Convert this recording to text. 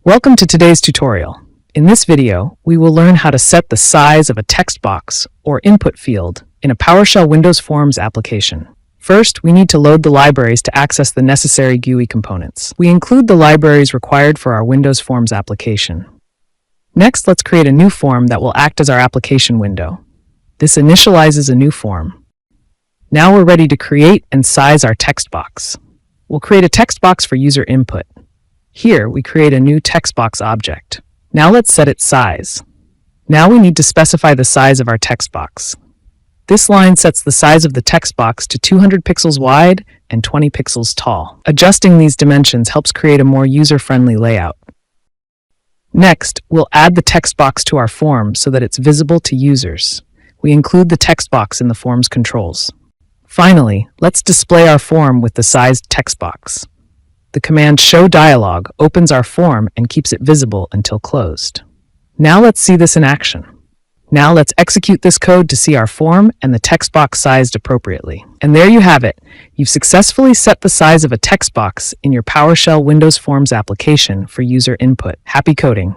Welcome to today's tutorial. In this video, we will learn how to set the size of a text box or input field in a PowerShell Windows Forms application. First, we need to load the libraries to access the necessary GUI components. We include the libraries required for our Windows Forms application. Next, let's create a new form that will act as our application window. This initializes a new form. Now we're ready to create and size our text box. We'll create a text box for user input. Here, we create a new TextBox object. Now let's set its size. Now we need to specify the size of our text box. This line sets the size of the text box to 200 pixels wide and 20 pixels tall. Adjusting these dimensions helps create a more user-friendly layout. Next, we'll add the text box to our form so that it's visible to users. We include the text box in the form's controls. Finally, let's display our form with the sized text box. The command Show Dialog opens our form and keeps it visible until closed. Now let's see this in action. Now let's execute this code to see our form and the text box sized appropriately. And there you have it. You've successfully set the size of a text box in your PowerShell Windows Forms application for user input. Happy coding!